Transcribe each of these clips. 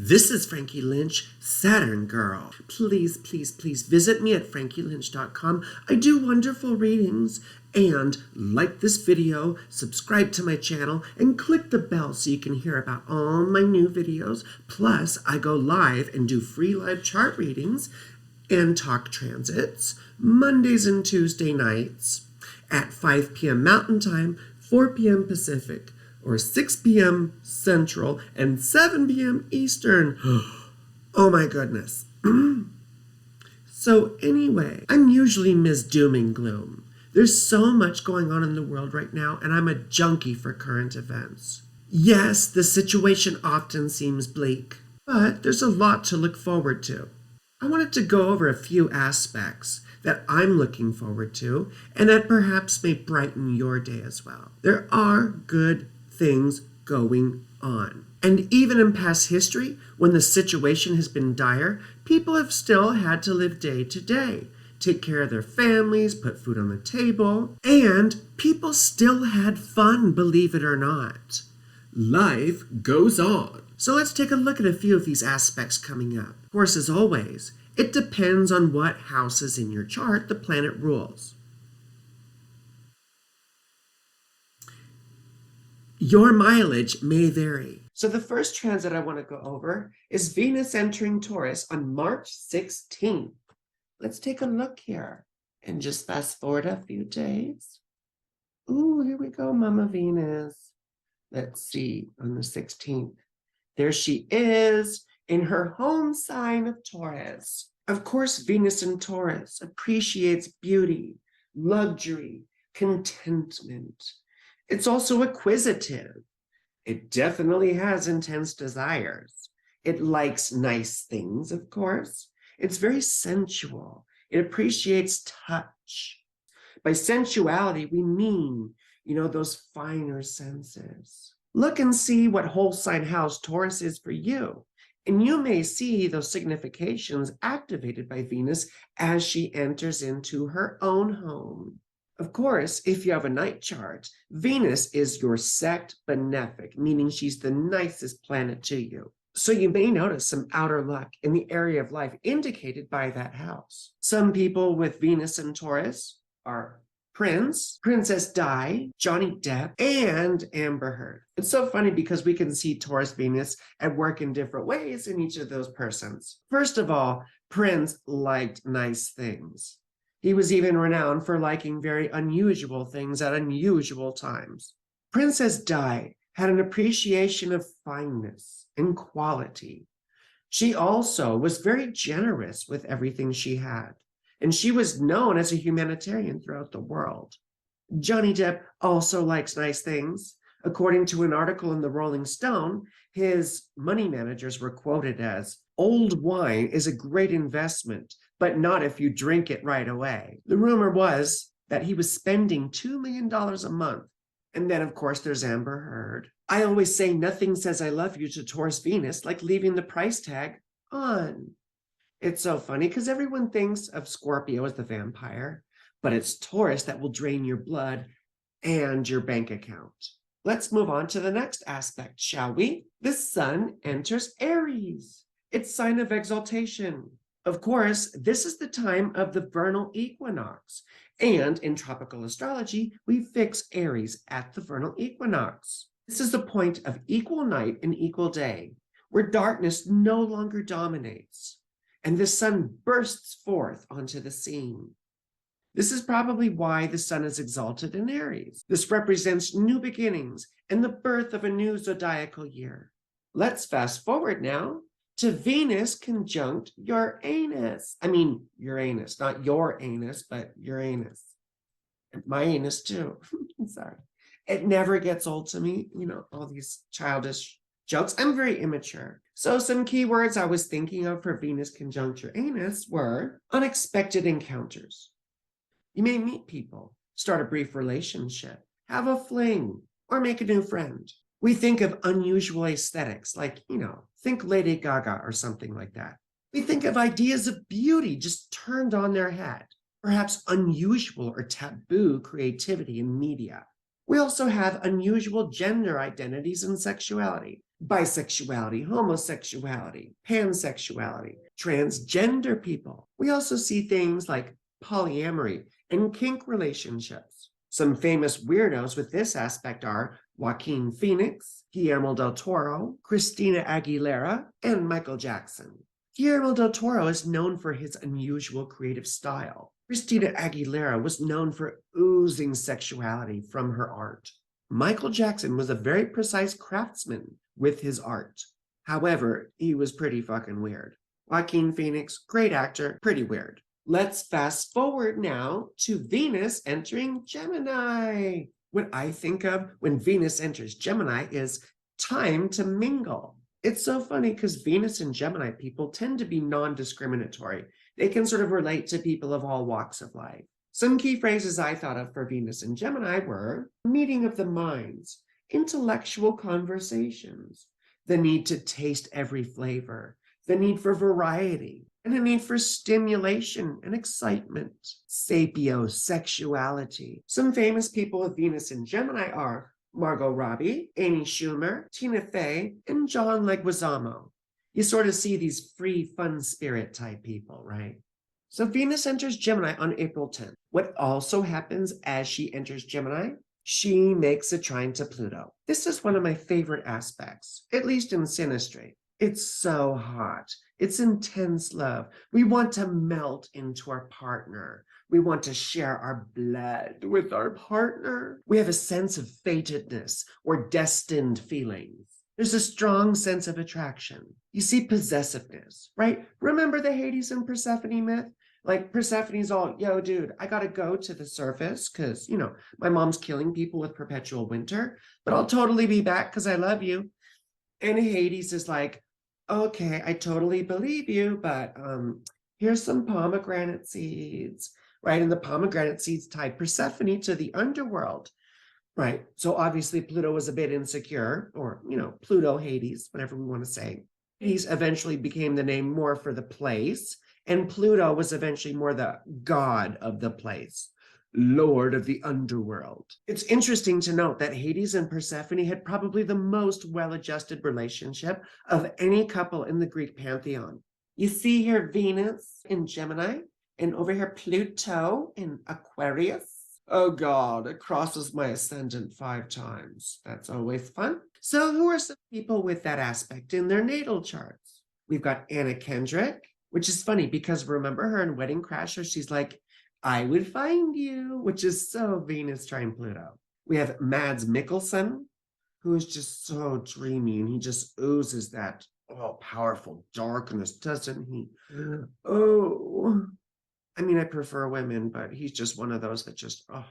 This is Frankie Lynch, Saturn Girl. Please, please, please visit me at frankielynch.com. I do wonderful readings. And like this video, subscribe to my channel, and click the bell so you can hear about all my new videos. Plus, I go live and do free live chart readings and talk transits Mondays and Tuesday nights at 5 p.m. Mountain Time, 4 p.m. Pacific, or 6 p.m. Central, and 7 p.m. Eastern. Oh my goodness. So anyway, I'm usually Ms. Doom and Gloom. There's so much going on in the world right now, and I'm a junkie for current events. Yes, the situation often seems bleak, but there's a lot to look forward to. I wanted to go over a few aspects that I'm looking forward to, and that perhaps may brighten your day as well. There are good things going on. And even in past history, when the situation has been dire, people have still had to live day to day, take care of their families, put food on the table, and people still had fun, believe it or not. Life goes on. So let's take a look at a few of these aspects coming up. Of course, as always, it depends on what houses in your chart the planet rules. Your mileage may vary. So the first transit I want to go over is Venus entering Taurus on March 16th. Let's take a look here and just fast forward a few days. Ooh, here we go, Mama Venus. Let's see, on the 16th. There she is in her home sign of Taurus. Of course, Venus in Taurus appreciates beauty, luxury, contentment. It's also acquisitive. It definitely has intense desires. It likes nice things, of course. It's very sensual. It appreciates touch. By sensuality, we mean, those finer senses. Look and see what whole sign house Taurus is for you. And you may see those significations activated by Venus as she enters into her own home. Of course, if you have a night chart, Venus is your sect benefic, meaning she's the nicest planet to you. So you may notice some outer luck in the area of life indicated by that house. Some people with Venus and Taurus are Prince, Princess Di, Johnny Depp, and Amber Heard. It's so funny because we can see Taurus Venus at work in different ways in each of those persons. First of all, Prince liked nice things. He was even renowned for liking very unusual things at unusual times. Princess Di had an appreciation of fineness and quality. She also was very generous with everything she had, and she was known as a humanitarian throughout the world. Johnny Depp also likes nice things. According to an article in the Rolling Stone, his money managers were quoted as, "Old wine is a great investment, but not if you drink it right away." The rumor was that he was spending $2 million a month. And then, of course, there's Amber Heard. I always say nothing says I love you to Taurus Venus like leaving the price tag on. It's so funny because everyone thinks of Scorpio as the vampire, but it's Taurus that will drain your blood and your bank account. Let's move on to the next aspect, shall we? The sun enters Aries. It's sign of exaltation. Of course, this is the time of the vernal equinox. And in tropical astrology, we fix Aries at the vernal equinox. This is the point of equal night and equal day, where darkness no longer dominates, and the sun bursts forth onto the scene. This is probably why the sun is exalted in Aries. This represents new beginnings and the birth of a new zodiacal year. Let's fast forward now to Venus conjunct Uranus. I mean, Uranus, not your anus, but Uranus. And my anus too. Sorry. It never gets old to me, all these childish jokes. I'm very immature. So some keywords I was thinking of for Venus conjunct Uranus were unexpected encounters. You may meet people, start a brief relationship, have a fling, or make a new friend. We think of unusual aesthetics, like, think Lady Gaga or something like that. We think of ideas of beauty just turned on their head, perhaps unusual or taboo creativity in media. We also have unusual gender identities and sexuality. bisexuality, homosexuality, pansexuality, transgender people. We also see things like polyamory and kink relationships. Some famous weirdos with this aspect are Joaquin Phoenix, Guillermo del Toro, Christina Aguilera, and Michael Jackson. Guillermo del Toro is known for his unusual creative style. Christina Aguilera was known for oozing sexuality from her art. Michael Jackson was a very precise craftsman with his art. However, he was pretty fucking weird. Joaquin Phoenix, great actor, pretty weird. Let's fast forward now to Venus entering Gemini. What I think of when Venus enters Gemini is time to mingle. It's so funny because Venus and Gemini people tend to be non-discriminatory. They can sort of relate to people of all walks of life. Some key phrases I thought of for Venus and Gemini were meeting of the minds, intellectual conversations, the need to taste every flavor, the need for variety, and a need for stimulation and excitement, sapiosexuality. Some famous people with Venus and Gemini are Margot Robbie, Amy Schumer, Tina Fey, and John Leguizamo. You sort of see these free, fun spirit type people, right? So Venus enters Gemini on April 10th. What also happens as she enters Gemini? She makes a trine to Pluto. This is one of my favorite aspects, at least in synastry. It's so hot. It's intense love. We want to melt into our partner. We want to share our blood with our partner. We have a sense of fatedness or destined feelings. There's a strong sense of attraction. You see possessiveness, right? Remember the Hades and Persephone myth? Like Persephone's all, yo, dude, I gotta go to the surface because, my mom's killing people with perpetual winter, but I'll totally be back because I love you. And Hades is like, okay, I totally believe you, but here's some pomegranate seeds, right? And the pomegranate seeds tied Persephone to the underworld, right? So obviously Pluto was a bit insecure, or, Pluto, Hades, whatever we want to say. Hades eventually became the name more for the place, and Pluto was eventually more the god of the place, Lord of the underworld. It's interesting to note that Hades and Persephone had probably the most well-adjusted relationship of any couple in the Greek pantheon. You see here Venus in Gemini, and over here Pluto in Aquarius. Oh God, it crosses my ascendant 5 times. That's always fun. So who are some people with that aspect in their natal charts? We've got Anna Kendrick, which is funny because remember her in Wedding Crasher? She's like, I would find you, which is so Venus trine Pluto. We have Mads Mikkelsen, who is just so dreamy, and he just oozes that powerful darkness, doesn't he? Oh, I mean, I prefer women, but he's just one of those that just, oh.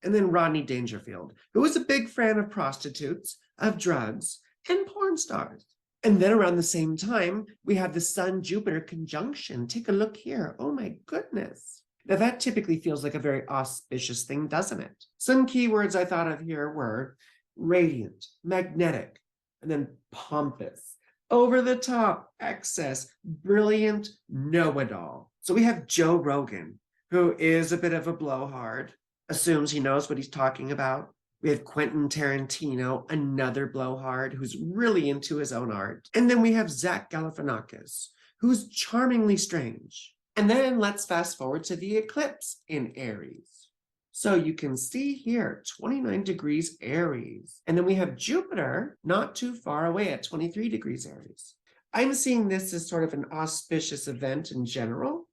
And then Rodney Dangerfield, who is a big fan of prostitutes, of drugs, and porn stars. And then around the same time, we have the Sun-Jupiter conjunction. Take a look here. Oh my goodness. Now that typically feels like a very auspicious thing, doesn't it? Some keywords I thought of here were radiant, magnetic, and then pompous, over the top, excess, brilliant, know-it-all. So we have Joe Rogan, who is a bit of a blowhard, assumes he knows what he's talking about. We have Quentin Tarantino, another blowhard who's really into his own art. And then we have Zach Galifianakis, who's charmingly strange. And then let's fast forward to the eclipse in Aries. So you can see here, 29 degrees Aries. And then we have Jupiter not too far away at 23 degrees Aries. I'm seeing this as sort of an auspicious event in general,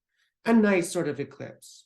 a nice sort of eclipse.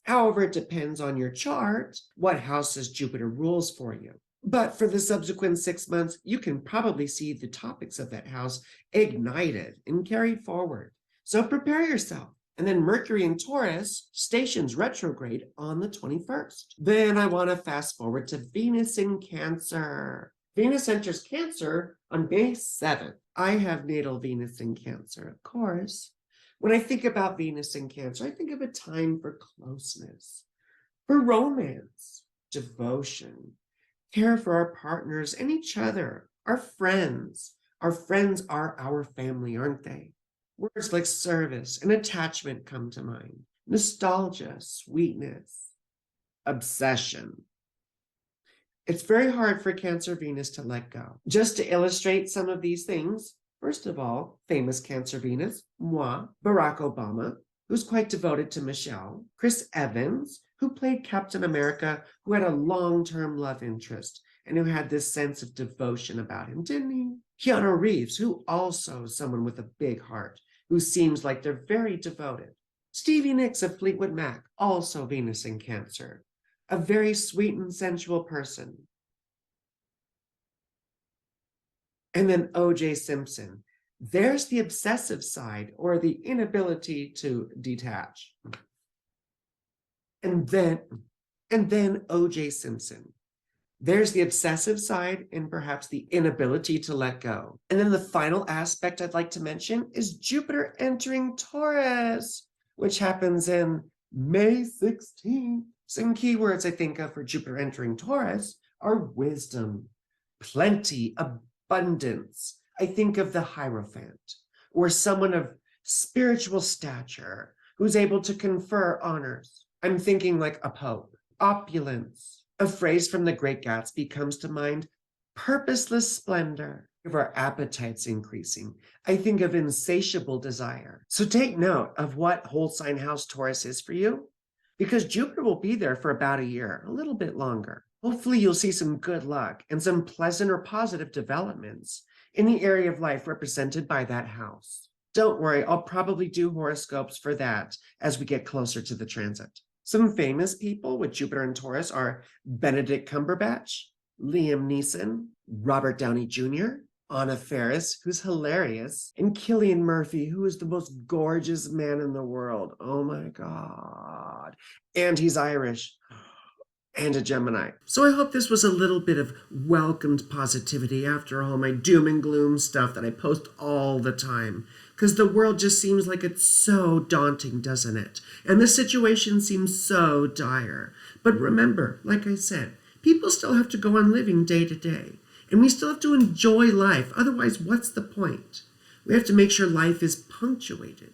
However, it depends on your chart, what houses Jupiter rules for you. But for the subsequent 6 months, you can probably see the topics of that house ignited and carried forward. So prepare yourself. And then Mercury in Taurus stations retrograde on the 21st. Then I want to fast forward to Venus in Cancer. Venus enters Cancer on May 7th. I have natal Venus in Cancer, of course. When I think about Venus in Cancer, I think of a time for closeness, for romance, devotion, care for our partners and each other, our friends. Our friends are our family, aren't they? Words like service and attachment come to mind. Nostalgia, sweetness, obsession. It's very hard for Cancer Venus to let go. Just to illustrate some of these things, first of all, famous Cancer Venus, moi, Barack Obama, who's quite devoted to Michelle, Chris Evans, who played Captain America, who had a long-term love interest and who had this sense of devotion about him, didn't he? Keanu Reeves, who also is someone with a big heart, who seems like they're very devoted. Stevie Nicks of Fleetwood Mac, also Venus in Cancer, a very sweet and sensual person. And then O.J. Simpson. There's the obsessive side, or the inability to detach. And then O.J. Simpson. There's the obsessive side and perhaps the inability to let go. And then the final aspect I'd like to mention is Jupiter entering Taurus, which happens in May 16th. Some keywords I think of for Jupiter entering Taurus are wisdom, plenty, abundance. I think of the Hierophant, or someone of spiritual stature who's able to confer honors. I'm thinking like a pope. Opulence. A phrase from The Great Gatsby comes to mind: purposeless splendor. Of our appetites increasing, I think of insatiable desire. So take note of what whole sign house Taurus is for you, because Jupiter will be there for about a year, a little bit longer. Hopefully you'll see some good luck and some pleasant or positive developments in the area of life represented by that house. Don't worry, I'll probably do horoscopes for that as we get closer to the transit. Some famous people with Jupiter and Taurus are Benedict Cumberbatch, Liam Neeson, Robert Downey Jr., Anna Faris, who's hilarious, and Cillian Murphy, who is the most gorgeous man in the world. Oh my God. And he's Irish. And a Gemini. So I hope this was a little bit of welcomed positivity after all my doom and gloom stuff that I post all the time. Because the world just seems like it's so daunting, doesn't it? And the situation seems so dire. But remember, like I said, people still have to go on living day to day. And we still have to enjoy life. Otherwise, what's the point? We have to make sure life is punctuated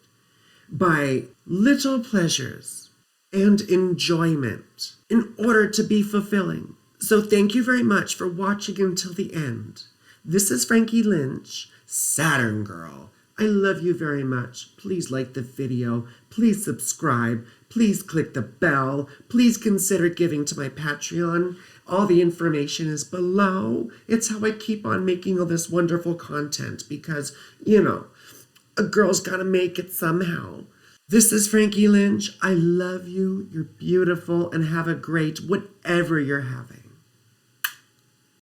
by little pleasures and enjoyment in order to be fulfilling. So thank you very much for watching until the end. This is Frankie Lynch, Saturn Girl. I love you very much. Please like the video. Please subscribe. Please click the bell. Please consider giving to my Patreon. All the information is below. It's how I keep on making all this wonderful content because, a girl's gotta make it somehow. This is Frankie Lynch. I love you. You're beautiful and have a great whatever you're having.